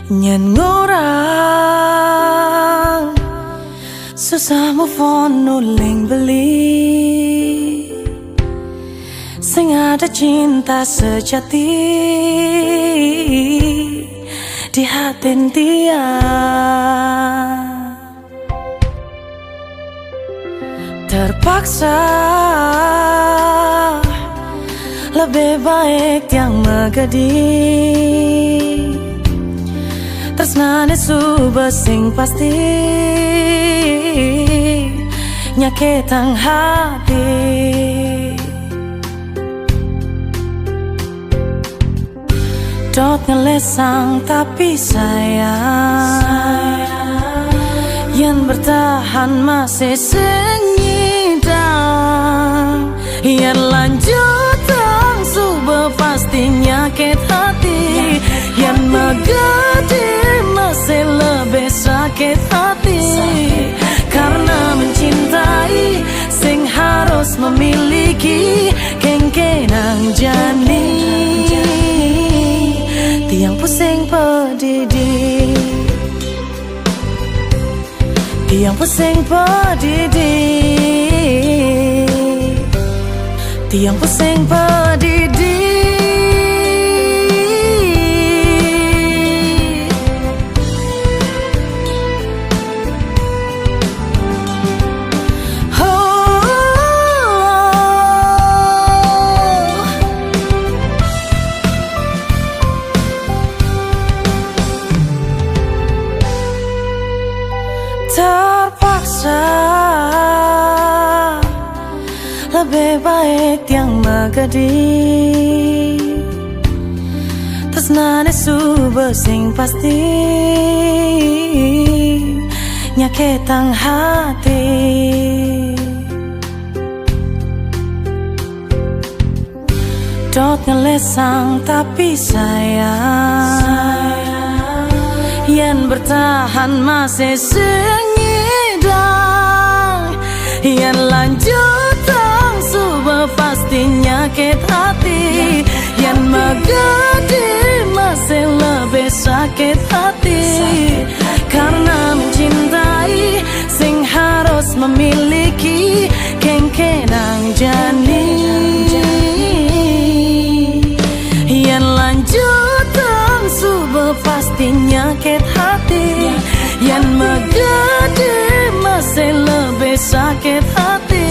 Nyen ngorang susah move on nuling beli, sing ada cinta sejati di hati dia. Terpaksa lebih baik yang megadi, tresnane suba sing pasti nyaketang hati. Dot ngelesang tapi sayang, yang bertahan masih senyidang, yang lanjut tang suba pasti nyakit hati, yang megadi masih lebih sakit hati. Karena mencintai sing harus memiliki kengkenang jani, tiang pusing pedidi, tiang pusing pedidi, tiang pusing pedidi. Terpaksa lebih baik yang megadi, tresnane suba sing pasti nyaketang hati. Dot ngelesang tapi sayang, yang bertahan masih senyidang, yang lanjut tang suba pasti nyakit hati, yang megadi masih lebih sakit hati. Karena mencintai sing harus memiliki kengkenang jani, yang lanjut tang suba pasti nyakit hati, yang megadi masih lebih sakit hati.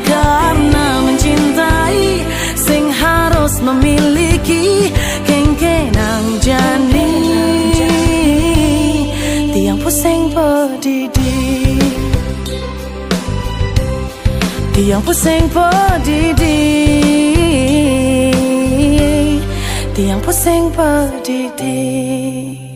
Karena mencintai sing harus memiliki kengkenang jani, tiang pusing pedidi, tiang pusing pedidi, tiang pusing pedidi.